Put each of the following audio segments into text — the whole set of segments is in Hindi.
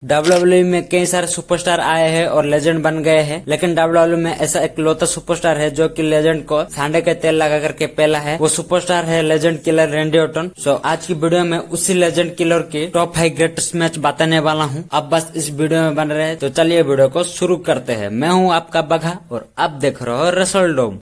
WWE में कई सारे सुपरस्टार आए हैं और लेजेंड बन गए हैं, लेकिन WWE में ऐसा एक लौता सुपरस्टार है जो कि लेजेंड को सांडे के तेल लगा करके पेला है। वो सुपरस्टार है लेजेंड किलर रैंडी ऑर्टन। सो आज की वीडियो में उसी लेजेंड किलर की टॉप 5 ग्रेटेस्ट मैच बताने वाला हूँ। आप बस इस वीडियो में बन रहे हैं, तो चलिए वीडियो को शुरू करते हैं। मैं हूँ आपका बघा और आप देख रहे हो रेसलडोम।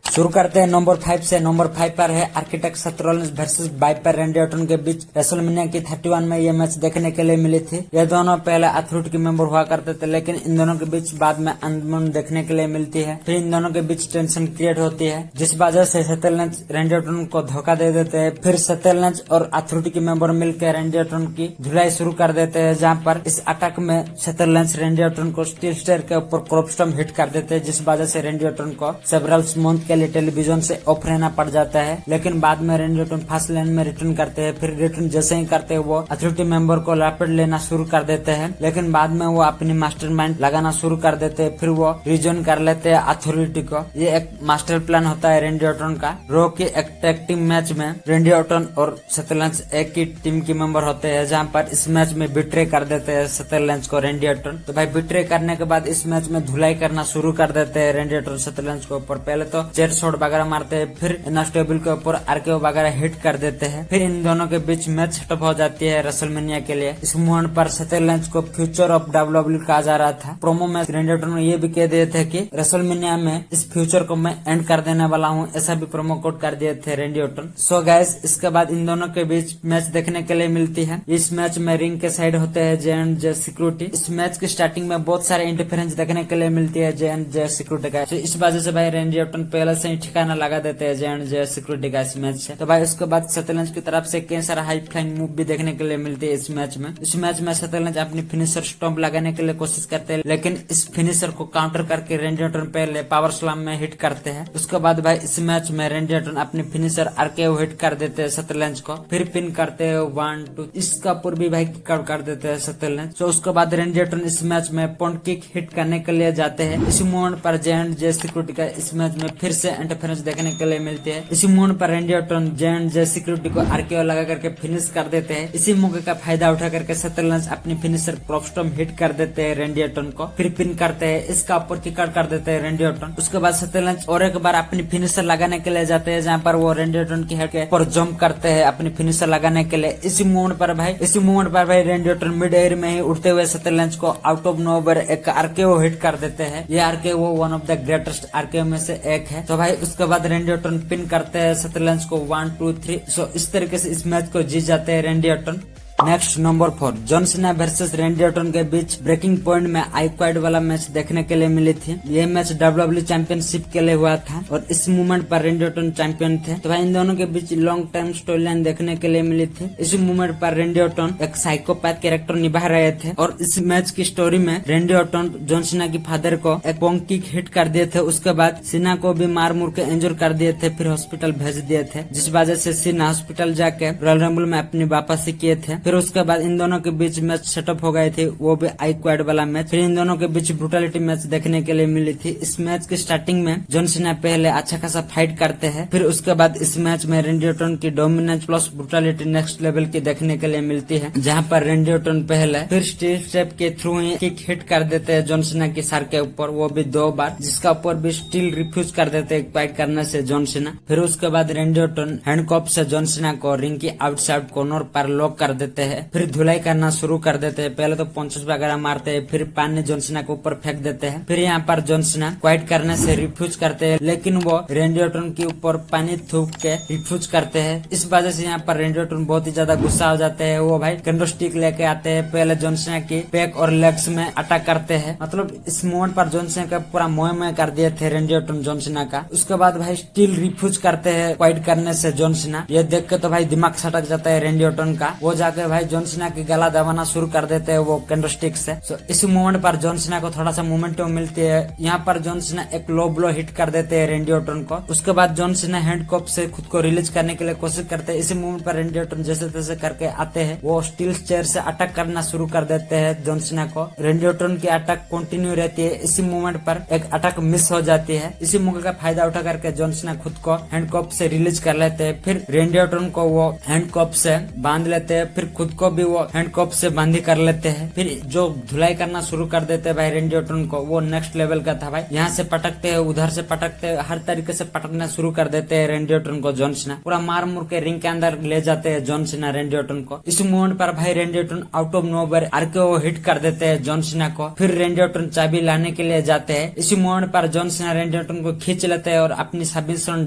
शुरू करते हैं नंबर 5 से। नंबर 5 पर है architect Seth Rollins versus Viper Randy Orton के बीच रेसलमेनिया की 31 में ये मैच देखने के लिए मिली थी। ये दोनों पहले अथॉरिटी के मेंबर हुआ करते थे, लेकिन इन दोनों के बीच बाद में अनबन देखने के लिए मिलती है। फिर इन दोनों के बीच टेंशन क्रिएट होती है, जिस वजह से सेथ रॉलिंस रैंडी ऑर्टन को धोखा दे देते हैं। फिर सेथ रॉलिंस और अथॉरिटी के मेंबर मिलकर रैंडी ऑर्टन की धुलाई शुरू कर देते हैं, जहाँ पर इस अटैक में सेथ रॉलिंस रैंडी ऑर्टन को स्टील स्टेयर के ऊपर क्रॉपस्टॉम्प हिट कर देते हैं, जिस वजह से रैंडी ऑर्टन को सेवरल मंथ के लिए टेलीविजन से ऑफ रहना पड़ जाता है। लेकिन बाद में रैंडी ऑर्टन फर्स्ट लाइन में रिटर्न करते हैं। फिर रिटर्न जैसे ही करते हैं वो अथॉरिटी मेंबर को लपेट लेना शुरू कर देते हैं, लेकिन बाद में वो अपनी मास्टरमाइंड लगाना शुरू कर देते हैं। फिर वो रिजॉइन कर लेते हैं अथॉरिटी को। ये एक मास्टर प्लान होता है रैंडी ऑर्टन का। रो की एक टैग टीम मैच में रैंडी ऑर्टन और सेथ रॉलिंस एक ही टीम के मेंबर होते हैं, जहाँ पर इस मैच में बिट्रे कर देते हैं सेथ रॉलिंस को रैंडी ऑर्टन। तो भाई बिट्रे करने के बाद इस मैच में धुलाई करना शुरू कर देते हैं रैंडी ऑर्टन सेथ रॉलिंस के ऊपर। पहले तो चेयर शॉट वगैरह मारते हैं, फिर टेबल के ऊपर आरकेओ वगैरह हिट कर देते हैं। फिर इन दोनों के बीच मैच सेटअप हो जाती है रेसलमेनिया के लिए। इस मूवमेंट पर सेथ रॉलिंस को फ्यूचर ऑफ WWE कहा जा रहा था। प्रोमो में रैंडी ऑर्टन ने ये भी कह दिए थे कि रेसलमेनिया में इस फ्यूचर को मैं एंड कर देने वाला हूँ, ऐसा भी प्रोमो कोड कर दिए थे रैंडी ऑर्टन। सो गाइस, इसके बाद इन दोनों के बीच मैच देखने के लिए मिलती है। इस मैच में रिंग के साइड होते हैं जे एंड जे सिक्योरिटी। इस मैच की स्टार्टिंग में बहुत सारे इंटरफेरेंस देखने के लिए मिलती है जे एंड जे सिक्योरिटी का। इस वजह से भाई रैंडी ऑर्टन पहले से ही ठिकाना लगा देते हैं जे एंड जे सिक्योरिटी का इस मैच से। तो भाई उसके बाद सेथ रॉलिंस की तरफ से कई सारा हाई फ्लाइंग मूव भी देखने के लिए मिलते हैं इस मैच में। इस मैच में सेथ रॉलिंस अपनी फिनिशर स्टॉम्प लगाने के लिए कोशिश करते हैं, लेकिन इस फिनिशर को काउंटर करके रैंडी ऑर्टन पहले पावर स्लैम में हिट करते हैं। उसके बाद भाई इस मैच में रैंडी ऑर्टन अपनी फिनिशर आरकेओ हिट कर देते हैं सेथ रॉलिंस को। फिर पिन करते हैं 1 2, इसका ऊपर भी भाई किक आउट कर देते हैं सेथ रॉलिंस। तो उसके बाद रैंडी ऑर्टन इस मैच में पॉइंट किक हिट करने के लिए जाते हैं। इसी मोमेंट पर जे एंड जे सिक्योरिटी का इस मैच में फिर से इंटरफेरेंस देखने के लिए मिलती है। इसी मोमेंट पर Randy Orton J and J security को आरकेओ लगा करके फिनिश कर देते हैं। इसी मौके का फायदा उठा करके सेथ रॉलिंस अपनी फिनिशर क्रॉपस्टॉम्प हिट कर देते हैं रैंडी ऑर्टन को। फिर पिन करते हैं, इसका ऊपर किक आउट कर देते हैं रैंडी ऑर्टन। उसके बाद सेथ रॉलिंस और एक बार अपनी फिनिशर लगाने के लिए जाते हैं, जहाँ पर वो रैंडी ऑर्टन की हेड के ऊपर जंप करते हैं अपनी फिनिशर लगाने के लिए। इसी मोमेंट पर भाई रैंडी ऑर्टन मिड एयर में ही उड़ते हुए सेथ रॉलिंस को आउट ऑफ नोवेयर एक आरकेओ हिट कर देते हैं। ये RKO one of the greatest RKO में से एक है। तो भाई उसके बाद रैंडी ऑर्टन पिन करते हैं सेथ रॉलिंस को 1 2 3। सो इस तरीके से इस मैच को जीत जाते हैं Randy Orton. Next number 4, John Cena versus Randy Orton के बीच ब्रेकिंग पॉइंट में आई क्वाड वाला मैच देखने के लिए मिली थी। ये मैच WWE चैंपियनशिप के लिए हुआ था और इस मूवमेंट पर रैंडी ऑर्टन चैंपियन थे। तो भाई इन दोनों के बीच लॉन्ग टाइम स्टोरी लाइन देखने के लिए मिली थी। इस मूवमेंट पर रैंडी ऑर्टन एक साइकोपैथ कैरेक्टर निभा रहे थे और इस मैच की स्टोरी में रैंडी ऑर्टन जॉन सीना की फादर को एक पॉइंट किक हिट कर दिए थे। उसके बाद सीना को भी मार मुर के इंजर कर दिए थे, फिर हॉस्पिटल भेज दिए थे, जिस वजह से सीना हॉस्पिटल जाके रॉयल रंबल में अपनी वापसी किए थे। फिर उसके बाद इन दोनों के बीच मैच सेटअप हो गए थे, वो भी आई क्वाड वाला मैच। फिर इन दोनों के बीच ब्रूटलिटी मैच देखने के लिए मिली थी। इस मैच की स्टार्टिंग में जॉन सीना पहले अच्छा खासा फाइट करते हैं। फिर उसके बाद इस मैच में रैंडी ऑर्टन की dominance plus brutality next level की देखने के लिए मिलती है, जहाँ पर रैंडी ऑर्टन पहले फिर स्टील स्टेप के थ्रू ही किक हिट कर देते हैं जॉन सीना की सर के ऊपर, वो भी 2 बार, जिसका ऊपर भी स्टील रिफ्यूज कर देते हैं फाइट करने से जॉन सीना। फिर उसके बाद रैंडी ऑर्टन हैंडकॉप से जॉन सीना को रिंग की आउटसाइड कॉर्नर पर लॉक कर देते हैं। फिर धुलाई करना शुरू कर देते हैं। पहले तो पंचेस वगैरह मारते हैं, फिर पानी जॉन सीना के ऊपर फेंक देते हैं। फिर यहाँ पर जॉन सीना क्वाइट करने से रिफ्यूज करते हैं, लेकिन वो रैंडी ऑर्टन के ऊपर पानी थूक के रिफ्यूज करते हैं। इस वजह से यहाँ पर रैंडी ऑर्टन बहुत ही ज्यादा गुस्सा हो जाते हैं। वो भाई कैंडो स्टिक लेके आते हैं, पहले जॉन सीना की बैक और लेग्स में अटैक करते हैं। मतलब इस मोमेंट पर जॉन सीना का पूरा मोह कर दिए थे रैंडी ऑर्टन जॉन सीना का। उसके बाद भाई स्टिल रिफ्यूज करते हैं क्वाइट करने से जॉन सीना। ये देख के तो भाई दिमाग सटक जाता है रैंडी ऑर्टन का। वो जाके भाई जॉन सीना की गला दबाना शुरू कर देते हैं वो कैंडलस्टिक से। इस मूवमेंट पर जॉन सीना को थोड़ा सा मोमेंटम मिलती है। यहाँ पर जॉन सीना एक लो ब्लो हिट कर देते हैं रेंडी ऑर्टन को। उसके बाद जॉन सीना हैंडकॉप से खुद को रिलीज करने के लिए कोशिश करते हैं। इसी मूवमेंट पर रेंडी ऑर्टन जैसे तैसे करके आते हैं, वो स्टील चेयर से अटैक करना शुरू कर देते हैं जॉन सीना को। रेंडी ऑर्टन की अटैक कंटिन्यू रहती है। इसी मूवमेंट पर एक अटैक मिस हो जाती है। इसी मौके का फायदा उठा करके जॉन सीना खुद को हैंडकॉप से रिलीज कर लेते हैं। फिर रेंडी ऑर्टन को वो हैंडकॉप से बांध लेते हैं, फिर खुद को भी वो हैंडकॉप से बांधी कर लेते हैं। फिर जो धुलाई करना शुरू कर देते हैं भाई रेंडी ऑर्टन को, वो नेक्स्ट लेवल का था भाई। यहाँ से पटकते हैं, उधर से पटकते हैं, हर तरीके से पटकना शुरू कर देते हैं रेंडी ऑर्टन को जॉन सीना। पूरा मार मुर के रिंग के अंदर ले जाते हैं जॉन सीना रेंडी ऑर्टन को। इस मूवमेंट पर भाई रेंडी Orton out of nowhere RKO hit कर देते हैं जॉन सीना को। फिर रेंडी ऑर्टन चाबी लाने के लिए जाते हैं। इसी मूवमेंट पर जॉन सीना रेंडी ऑर्टन को खींच लेते हैं और अपनी सबमिशन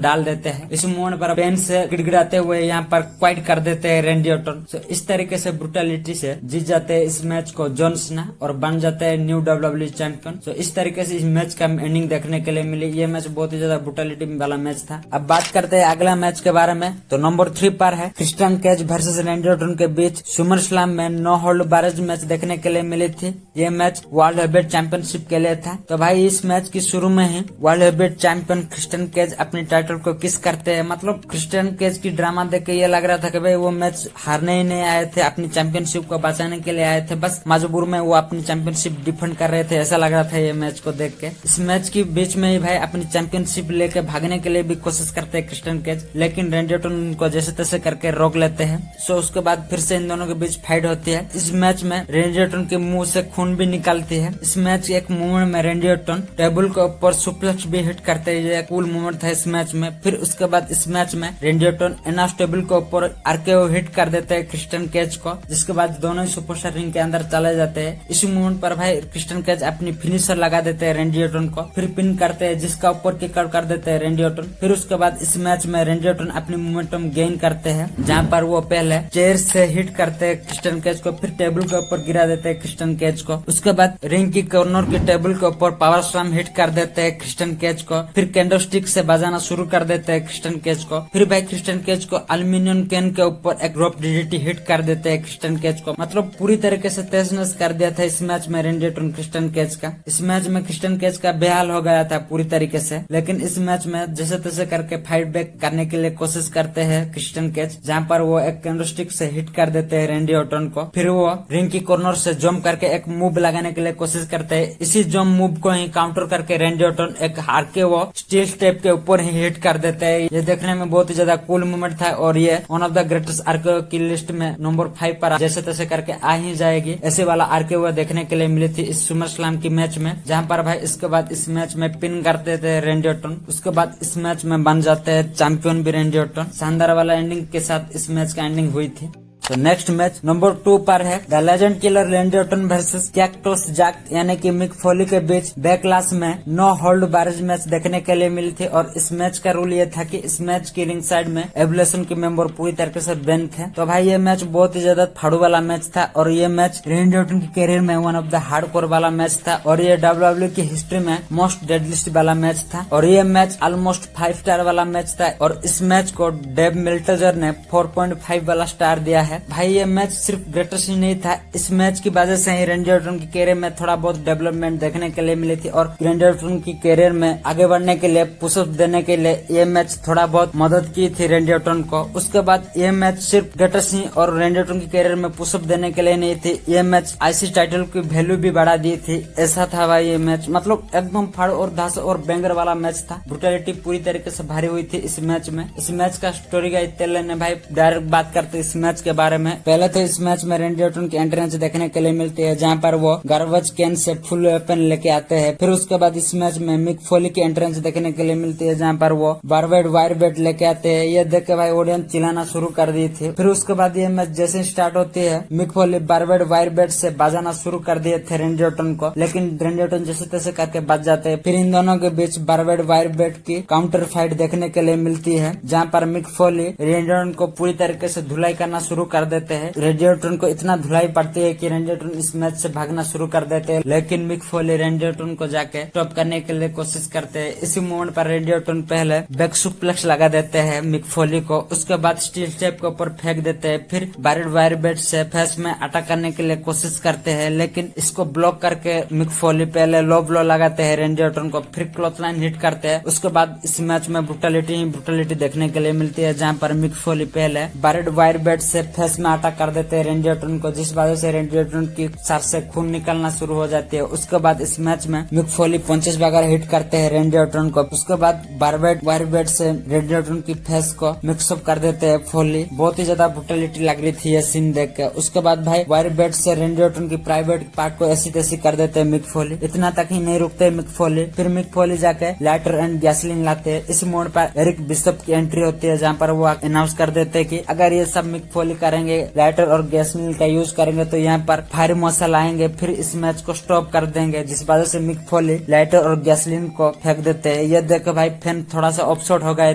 डाल देते हैं। इस मूवमेंट पर पेन से गिड़गिड़ाते हुए यहाँ पर क्वाइट कर देते हैं रेंडी ऑर्टन। इस तरीके से ब्रुटलिटी से जीत जाते हैं इस मैच को जॉन सीना और बन जाते हैं न्यू WWE चैंपियन। इस तरीके से इस मैच का एंडिंग देखने के लिए मिली। ये मैच बहुत ही ज्यादा ब्रुटलिटी वाला मैच था। अब बात करते हैं अगला मैच के बारे में। तो नंबर 3 पर है Christian Cage versus Randy Orton के बीच सुमर स्लैम में नो होल्ड बार्ज मैच देखने के लिए मिली थी। ये मैच वर्ल्ड हेवीवेट चैंपियनशिप के लिए था। तो भाई इस मैच की शुरू में ही world heavyweight champion Christian Cage अपनी टाइटल को किस करते हैं। मतलब क्रिस्टियन केज की ड्रामा देख के ये लग रहा था कि भाई वो मैच हारने ही नहीं आए थे, अपनी चैंपियनशिप को बचाने के लिए आए थे। बस मजबूर में वो अपनी चैंपियनशिप डिफेंड कर रहे थे, ऐसा लग रहा था ये मैच को देख के। इस मैच के बीच में ही भाई अपनी चैंपियनशिप लेके भागने के लिए भी कोशिश करते हैं क्रिस्टियन केज, लेकिन रेंडी ऑर्टन उनको जैसे तैसे करके रोक लेते हैं। उसके बाद फिर से इन दोनों के बीच फाइट होती है। इस मैच में रेंडी ऑर्टन के मुंह से खून भी निकलती है। इस मैच के एक मूवमेंट में रेंडी ऑर्टन टेबल के ऊपर सुप्लेक्स भी हिट करते हैं। ये कूल मूवमेंट था इस मैच में। फिर उसके बाद इस मैच में रेंडी ऑर्टन एनास टेबल के ऊपर आरकेओ हिट कर देते हैं क्रिस्टियन केज को, जिसके बाद दोनों ही सुपरस्टार रिंग के अंदर चले जाते हैं। इसी मूवमेंट पर भाई क्रिस्टियन केज अपनी फिनिशर लगा देते हैं रेंडी ऑर्टन को, फिर पिन करते हैं जिसका ऊपर किक आउट कर देते हैं रेंडी ऑर्टन। फिर उसके बाद इस मैच में रेंडी ऑर्टन अपनी मोमेंटम गेन करते हैं, जहाँ पर वो पहले चेयर से हिट करते हैं क्रिस्टियन केज को, फिर टेबल के ऊपर गिरा देते हैं क्रिस्टियन केज को। उसके बाद रिंग की कॉर्नर की टेबल के ऊपर पावर स्लैम हिट कर देते हैं क्रिस्टियन केज को, फिर कैंडलस्टिक से बजाना शुरू कर देते हैं क्रिस्टियन केज को। फिर भाई क्रिस्टियन केज को एल्यूमिनियम कैन के ऊपर एक ड्रॉप डीडीटी हिट कर देते हैं क्रिस्टियन केज को। मतलब पूरी तरीके से तेज कर दिया था इस मैच में रेंडी ऑर्टन क्रिस्टियन केज का। इस मैच में क्रिस्टियन केज का बेहाल हो गया था पूरी तरीके से, लेकिन इस मैच में जैसे तैसे करके फाइट बैक करने के लिए कोशिश करते हैं क्रिस्टियन केज, जहाँ पर वो एक कैंडलस्टिक से हिट कर देते हैं रेंडी ऑर्टन को। फिर वो रिंग की कॉर्नर से जंप करके एक मूव लगाने के लिए कोशिश करते हैं। इसी जंप मूव को ही काउंटर करके रेंडी ऑर्टन एक हार के वो स्टील स्टेप के ऊपर ही हिट कर देते हैं। ये देखने में बहुत ही ज्यादा कूल मूवमेंट था और ये one of the greatest RKO की लिस्ट में नंबर 5 पर जैसे तैसे करके आ ही जाएगी। ऐसे वाला आरकेओ देखने के लिए मिली थी इस सुमर स्लैम की मैच में, जहाँ पर भाई इसके बाद इस मैच में पिन करते थे रेंडी ऑर्टन। उसके बाद इस मैच में बन जाते हैं चैंपियन भी रेंडी ऑर्टन। शानदार वाला एंडिंग के साथ इस मैच का एंडिंग हुई थी। तो नेक्स्ट मैच नंबर 2 पर है the legend killer Randy Orton versus Cactus Jack यानी कि मिक फोली के बीच बैकलास में नो होल्ड बार्ज मैच देखने के लिए मिली थी। और इस मैच का रूल ये था कि इस मैच की रिंग साइड में एवोल्यूशन के मेंबर पूरी तरीके से बैन थे। तो भाई ये मैच बहुत ही ज्यादा फाड़ू वाला मैच था और ये मैच रेंडी ऑर्टन की कैरियर में वन ऑफ द हार्डकोर वाला मैच था और ये WWE की हिस्ट्री में मोस्ट डेडलिस्ट वाला मैच था और ये मैच ऑलमोस्ट 5 स्टार वाला मैच था। और इस मैच को डेव मिल्टेजर ने 4.5 वाला स्टार दिया है। भाई ये मैच सिर्फ ग्रेटेस्ट ही नहीं था, इस मैच की वजह से ही रेंडी ऑर्टन की कैरियर में थोड़ा बहुत डेवलपमेंट देखने के लिए मिली थी और रेंडी ऑर्टन की कैरियर में आगे बढ़ने के लिए पुशअप देने के लिए ये मैच थोड़ा बहुत मदद की थी रेंडी ऑर्टन को। उसके बाद ये मैच सिर्फ ग्रेटेस्ट ही और रेंडी ऑर्टन की कैरियर में पुशअप देने के लिए नहीं थी, ये मैच आईसी टाइटल की वैल्यू भी बढ़ा दी थी। ऐसा था भाई ये मैच, मतलब एकदम फाड़ और धास और बैंगर वाला मैच था। ब्रुटलिटी पूरी तरीके से भारी हुई थी इस मैच में। इस मैच का स्टोरी का इत्तेले ने भाई डायरेक्ट बात करते इस मैच के बारे में। पहले तो इस मैच में रेंडी ऑर्टन की एंट्रेंस देखने के लिए मिलती है, जहाँ पर वो garbage can say full weapon लेके आते हैं। फिर उसके बाद इस मैच में मिक फोली की एंट्रेंस देखने के लिए मिलती है, जहाँ पर वो बारवेड वायर बेट लेके आते हैं। ये देख के भाई ऑडियंस चिल्लाना शुरू कर दी थी। फिर उसके बाद ये मैच जैसे स्टार्ट होती है, मिक फोली बारवेड वायर बेट से बजाना शुरू कर दिए थे रेंडी ऑर्टन को, लेकिन रेंडी ऑर्टन जैसे तैसे करके बच जाते हैं। फिर इन दोनों के बीच बारवेड वायर बेट की काउंटर फाइट देखने के लिए मिलती है, जहाँ पर मिक फोली रेंडी ऑर्टन को पूरी तरीके से धुलाई करना शुरू कर देते हैं। रेंडी ऑर्टन को इतना धुलाई पड़ती है कि रेंडी ऑर्टन इस मैच से भागना शुरू कर देते हैं, लेकिन मिक फोली रेंडी ऑर्टन को जाके स्टॉप करने के लिए कोशिश करते हैं। इसी मोमेंट पर रेंडी ऑर्टन पहले बैक सुप्लेक्स लगा देते हैं मिक फोली को, उसके बाद स्टील स्टेप के ऊपर फेंक देते हैं, फिर बारिड वायर बेट से फेस में अटैक करने के लिए कोशिश करते हैं, लेकिन इसको ब्लॉक करके मिक फोली पहले लो ब्लो लगाते हैं रेंडी ऑर्टन को, फिर क्लॉथ लाइन हिट करते हैं। उसके बाद इस मैच में ब्रुटलिटी देखने के लिए मिलती है, जहाँ पर मिक फोली पहले बारिड वायर बेट से फेस में अटैक कर देते हैं रेंडी ऑर्टन को, जिस वजह से रेंडी ऑर्टन की सर से खून निकलना शुरू हो जाती है। उसके बाद इस मैच में मिक फोली पंचेस वगैरह हिट करते हैं रेंडी ऑर्टन को। उसके बाद बारबेट वायर बेट से रेंडी ऑर्टन की फेस को मिक्सअप कर देते हैं फोली। बहुत ही ज्यादा ब्रुटलिटी लग रही थी ये सीन देख के। उसके बाद भाई वायर बेट से रेंडी ऑर्टन की प्राइवेट पार्ट को ऐसी तैसी कर देते हैं मिक फोली। इतना तक ही नहीं रुकते मिक फोली, फिर मिक फोली जाके लाइटर एंड गैसोलीन लाते हैं। इस मोड पर एरिक बिशप की एंट्री होती है, जहाँ पर वो अनाउंस कर देते हैं कि अगर ये सब मिक फोली करेंगे, लाइटर और गैसोलीन का यूज करेंगे, तो यहाँ पर फायर मार्शल आएंगे, फिर इस मैच को स्टॉप कर देंगे, जिस वजह से मिक फोली लाइटर और गैसोलीन को फेंक देते हैं। ये देख भाई फैन थोड़ा सा ऑफशॉट हो गए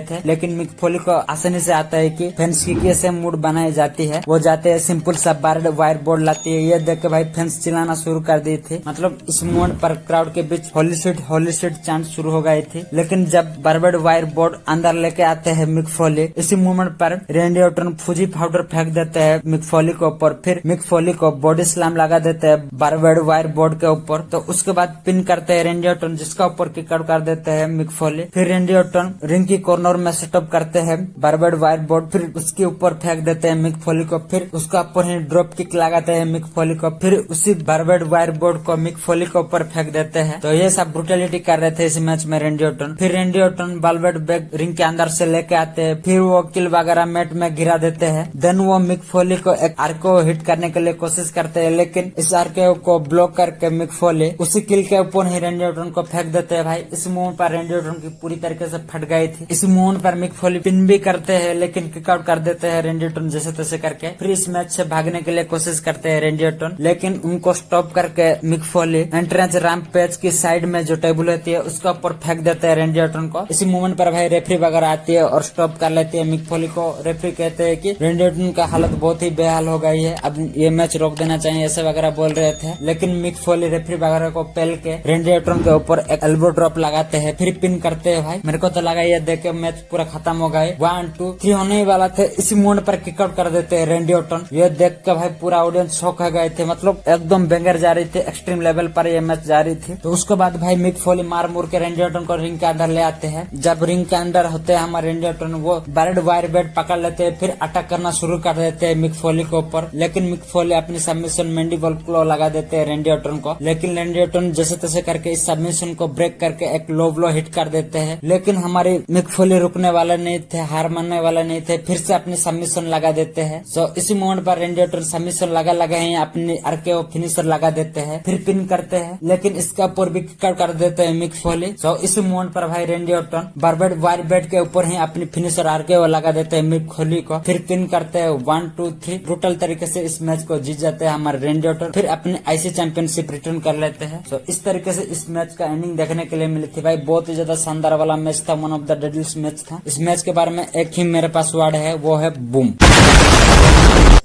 थे, लेकिन मिक फोली को आसानी से आता है कि फैंस की कैसे मूड बनाई जाती है। वो जाते हैं सिंपल सा बारिड वायर बोर्ड लाती है। ये देख के भाई फैंस चिल्लाना शुरू कर दी थी, मतलब इस मोमेंट पर क्राउड के बीच होली स्वीट चांट शुरू हो गई थी। लेकिन जब बारबेड वायर बोर्ड अंदर लेके आते हैं मिक फोली, इसी मोमेंट पर रेंडी ऑर्टन फूजी पाउडर फेंक देते हैं मिक फोली के ऊपर, फिर मिक फोली को बॉडी स्लैम लगा देते हैं बारबेड वायर बोर्ड के ऊपर। तो उसके बाद पिन करते हैं रेंडी ऑर्टन, जिसका ऊपर किक आउट कर देते हैं मिक फोली। फिर रेंडी ऑर्टन रिंग की कॉर्नर में सेटअप करते हैं बारबेड वायर बोर्ड, फिर उसके ऊपर फेंक देते हैं मिक फोली को, फिर उसका ऊपर ही ड्रॉप किक लगाते हैं मिक फोली को, फिर उसी बारबेड वायर बोर्ड को मिक फोली के ऊपर फेंक देते हैं। तो ये सब ब्रुटलिटी कर रहे थे इस मैच में रेंडी ऑर्टन। फिर रेंडी ऑर्टन बारबेड बैग रिंग के अंदर से लेके आते हैं, फिर वो किल वगैरह मैट में गिरा देते हैं। देन वो मिक फोली को एक आर्को हिट करने के लिए कोशिश करते हैं, लेकिन इस आर्को को ब्लॉक करके मिक फोली उसी किल के ऊपर ही रेंडी ऑर्टन को फेंक देते हैं। भाई इस मूव पर रेंडी ऑर्टन की पूरी तरीके से फट गई थी। इस मूव पर मिक फोली पिन भी करते हैं, लेकिन किक आउट कर देते हैं रेंडी ऑर्टन जैसे तैसे करके। फिर इस मैच से भागने के लिए कोशिश करते हैं रेंडी ऑर्टन, लेकिन उनको स्टॉप करके मिक फोली एंट्रेंस रैंप पेज की साइड में जो टेबल होती है उसका ऊपर फेंक देते हैं रेंडी ऑर्टन को। इसी मोमेंट पर भाई रेफरी वगैरह आती है और स्टॉप कर लेती है मिक फोली को। रेफरी कहते हैं कि रेंडी ऑर्टन का हालत बहुत ही बेहाल हो गई है, अब ये मैच रोक देना चाहिए, ऐसे वगैरह बोल रहे थे। लेकिन मिक फोली रेफरी वगैरह को पेल के रेंडी ऑर्टन के ऊपर एक एल्बो ड्रॉप लगाते हैं, फिर पिन करते हैं। भाई मेरे को तो लगा ये देख के मैच पूरा खत्म हो गए, 1 2 3 होने ही वाला थे। इसी मोमेंट पर किक आउट कर देते हैं रेंडी ऑर्टन। ये देख के भाई पूरा ऑडियंस शॉक हो गए थे, मतलब एकदम बेंगर जा रही थी, एक्सट्रीम लेवल पर ये मैच जा रही थी। तो उसके बाद भाई मिक फोली मार मुर के रेंडी ऑर्टन को रिंग के अंदर ले आते हैं। जब रिंग के अंदर होते हैं हमारे रेंडी ऑर्टन, वो बारबेड वायर बेट पकड़ लेते हैं, फिर अटैक करना शुरू कर देते हैं मिक फोली के ऊपर। लेकिन मिक फोली अपनी सबमिशन मैंडिबल क्लॉ लगा देते हैं रेंडी ऑर्टन को, लेकिन रेंडी ऑर्टन जैसे तैसे करके इस सबमिशन को ब्रेक करके एक लो ब्लो हिट कर देते हैं। लेकिन हमारे मिक फोली रुकने वाले नहीं थे, हार मानने वाले नहीं थे, फिर से अपनी सबमिशन लगा देते हैं। सो इसी मोमेंट पर रेंडी ऑर्टन सबमिशन लगा ही अपनी आरकेओ फिनिशर लगा देते हैं, फिर पिन करते हैं, लेकिन इसका ऊपर भी किक आउट कर देते हैं मिक फोली। सो इसी मोमेंट पर भाई रेंडी ऑर्टन बारबेड वायर बेट के ऊपर ही अपनी फिनिशर आरकेओ लगा देते हैं मिक फोली को, फिर पिन करते हैं 1 2 3। ब्रूटल तरीके से इस मैच को जीत जाते हैं हमारे रेंडी ऑर्टन, फिर अपने आईसी चैंपियनशिप रिटर्न कर लेते हैं। सो इस तरीके से इस मैच का एंडिंग देखने के लिए मिली थी। भाई बहुत ही ज्यादा शानदार वाला मैच था, वन ऑफ द डेडलिस्ट मैच था। इस मैच के बारे में एक ही मेरे पास वर्ड है, वो है बूम।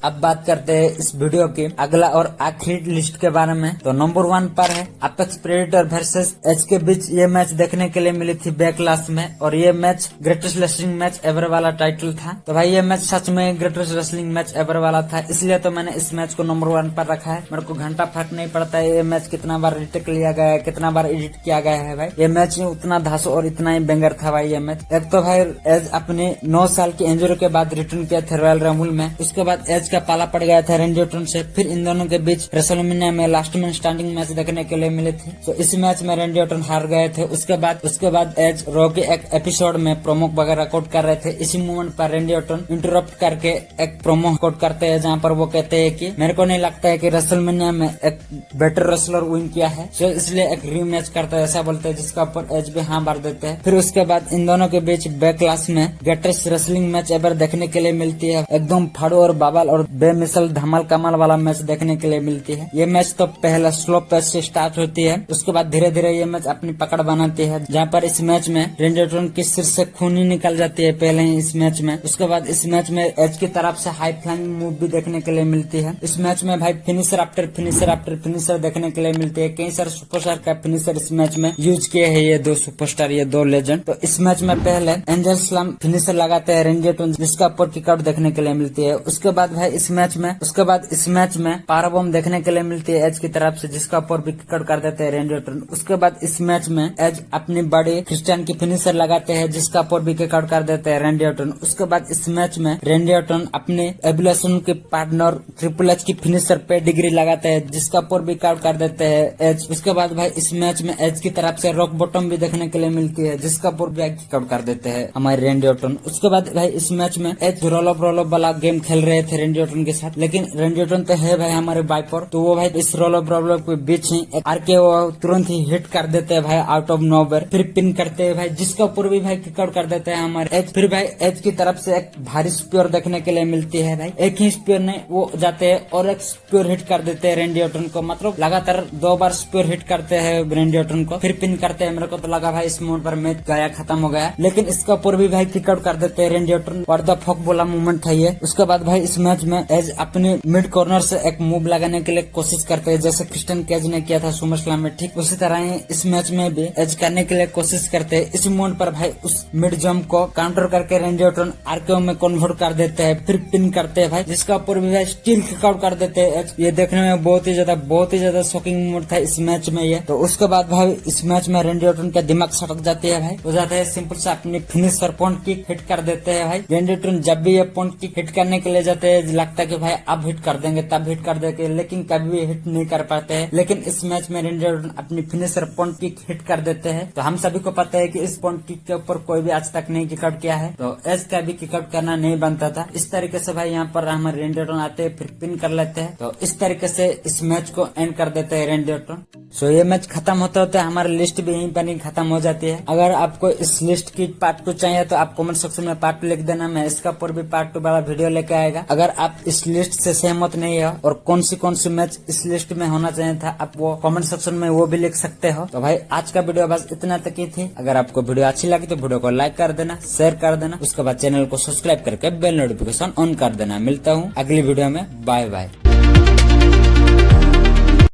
अब बात करते हैं इस वीडियो की अगला और आखिरी लिस्ट के बारे में। तो नंबर 1 पर है अपेक्स प्रेडेटर वर्सेस एज के बीच ये मैच देखने के लिए मिली थी बैकलास में, और ये match greatest wrestling match ever वाला टाइटल था। तो भाई ये मैच सच में ग्रेटेस्ट रेसलिंग मैच एवर वाला था, इसलिए तो मैंने इस मैच को नंबर 1 पर रखा है। मेरे को घंटा फर्क नहीं पड़ता है ये मैच कितना बार रिटेक लिया गया है, कितना बार एडिट किया गया है। भाई ये मैच उतना धांसू और इतना ही बेंगर था भाई ये मैच। एक तो भाई एज अपने 9 साल की इंजरी के बाद रिटर्न किया था रॉयल रंबल में, उसके बाद एज का पाला पड़ गया था रेंडी ऑर्टन से। फिर इन दोनों के बीच रेसलमेनिया में लास्ट मैन स्टैंडिंग मैच देखने के लिए मिले थे। तो इस मैच में रेंडी ऑर्टन हार गए थे। उसके बाद एज रॉ के एक एपिसोड में प्रोमो वगैरह कोट कर रहे थे। इसी मोमेंट पर रेंडी ऑर्टन इंटरप्ट करके एक प्रोमो कोट करते हैं, जहाँ पर वो कहते हैं कि मेरे को नहीं लगता है कि रेसलमेनिया में एक बेटर रेसलर विन किया है, तो इसलिए एक रीमैच करता है, ऐसा बोलते हैं, जिसका ऊपर एज भी हाँ भर देते हैं। फिर उसके बाद इन दोनों के बीच बैक क्लास में ग्रेटेस्ट रेसलिंग मैच एवर देखने के लिए मिलती है। एकदम फाड़ू और बाबल और और बेमिसाल धमाल कमाल वाला मैच देखने के लिए मिलती है। ये मैच तो पहले स्लो पेस से स्टार्ट होती है, उसके बाद धीरे धीरे ये मैच अपनी पकड़ बनाती है, जहाँ पर इस मैच में रेंडी ऑर्टन की सिर से खून ही निकल जाती है पहले ही इस मैच में। उसके बाद इस मैच में एज की तरफ से हाई फ्लाइंग मूव भी देखने के लिए मिलती है। इस मैच में भाई finisher after finisher after finisher देखने के लिए मिलती है। कई सारे सुपरस्टार का फिनिशर इस मैच में यूज किए हैं ये दो सुपरस्टार, ये दो लेजेंड। तो इस मैच में पहले एंजल स्लम फिनिशर लगाते हैं रेंडी ऑर्टन, जिसका ऊपर किकआउट देखने के लिए मिलती है। उसके बाद भाई इस मैच में पावर बॉम्ब देखने के लिए मिलती है एज की तरफ से, जिसका ऊपर भी किकआउट कर देते हैं रेंडी ऑर्टन। उसके बाद इस मैच में एज अपनी बड़ी क्रिस्टियन की फिनिशर लगाते हैं, जिसका ऊपर भी किकआउट कर देते हैं रेंडी ऑर्टन। उसके बाद इस मैच में रेंडी ऑर्टन अपने एबुलेशन के पार्टनर ट्रिपल एच की फिनिशर पे डिग्री लगाते हैं, जिसका ऊपर भी किकआउट कर देते हैं एज। उसके बाद भाई इस मैच में एज की तरफ से रॉक बॉटम भी देखने के लिए मिलती है, जिसका ऊपर भी किकआउट कर देते हैं हमारे रेंडी ऑर्टन। उसके बाद भाई इस मैच में एज रोल ऑफ वाला गेम खेल रहे थे रेंडी ऑर्टन के साथ, लेकिन रेंडी ऑर्टन तो है भाई हमारे वाइपर, तो वो भाई इस रोल ऑफ के बीच ही आरके वो तुरंत ही हिट कर देते हैं भाई आउट ऑफ नोवेयर, फिर पिन करते हैं भाई, जिसका ऊपर भी भाई किकआउट कर देते हैं हमारे एज। फिर भाई एज की तरफ से एक भारी स्पीयर देखने के लिए मिलती है भाई, एक ही स्पीयर नहीं वो जाते हैं और एक स्पीयर हिट कर देते हैं रेंडी ऑर्टन को, मतलब लगातार 2 बार स्पीयर हिट करते हैं रेंडी ऑर्टन को, फिर पिन करते हैं। मेरे को तो लगा भाई इस मोड पर मैच गया खत्म हो गया, लेकिन इसका ऊपर भी भाई किकआउट कर देते हैं रेंडी ऑर्टन। व्हाट द फक बोला मूवमेंट था ये। उसके बाद भाई इस मैच में एज अपने मिड कॉर्नर से एक मूव लगाने के लिए कोशिश करते हैं, जैसे क्रिस्टियन केज ने किया था सुमरस्लैम में, ठीक उसी तरह ही इस मैच में भी एज करने के लिए कोशिश करते हैं। इस मोड पर भाई उस मिड जंप को काउंटर करके रेंडी ऑर्टन आरकेओ में कन्वर्ट कर देते हैं, फिर पिन करते हैं भाई, जिसका ऊपर भी भाई स्टील किकआउट कर देते हैं। ये देखने में बहुत ही ज्यादा शॉकिंग मोड था इस मैच में ये। तो उसके बाद भाई इस मैच में रेंडी ऑर्टन का दिमाग सटक जाती है भाई, हो जाता है सिंपल से अपनी फिनिशर पॉइंट किक हिट कर देते हैं भाई। रेंडी ऑर्टन जब भी ये पॉइंट किक हिट करने के लिए जाते हैं, लगता है कि भाई अब हिट कर देंगे तब हिट कर देंगे, लेकिन कभी भी हिट नहीं कर पाते हैं। लेकिन इस मैच में रेंडी ऑर्टन अपनी फिनिशर पॉइंट किक हिट कर देते हैं। तो हम सभी को पता है कि इस पॉइंट किक के ऊपर कोई भी आज तक नहीं किकआउट किया है, तो एज का भी किकआउट करना नहीं बनता था। इस तरीके से भाई यहाँ पर हमारे रेंडी ऑर्टन आते हैं, फिर पिन कर लेते हैं। तो इस तरीके से इस मैच को एंड कर देते हैं रेंडी ऑर्टन। सो ये मैच खत्म होते होते हमारी लिस्ट भी यहीं पर खत्म हो जाती है। अगर आपको इस लिस्ट की पार्ट 2 चाहिए तो आप कमेंट सेक्शन में पार्ट 2 लिख देना, मैं इसका ऊपर भी पार्ट 2 वाला वीडियो लेके आएगा। अगर आप इस लिस्ट से सहमत नहीं हो और कौन सी मैच इस लिस्ट में होना चाहिए था, आप वो कमेंट सेक्शन में वो भी लिख सकते हो। तो भाई आज का वीडियो बस इतना तक ही थी। अगर आपको वीडियो अच्छी लगी तो वीडियो को लाइक कर देना, शेयर कर देना, उसके बाद चैनल को सब्सक्राइब करके बेल नोटिफिकेशन ऑन कर देना। मिलता हूँ अगली वीडियो में, बाय बाय।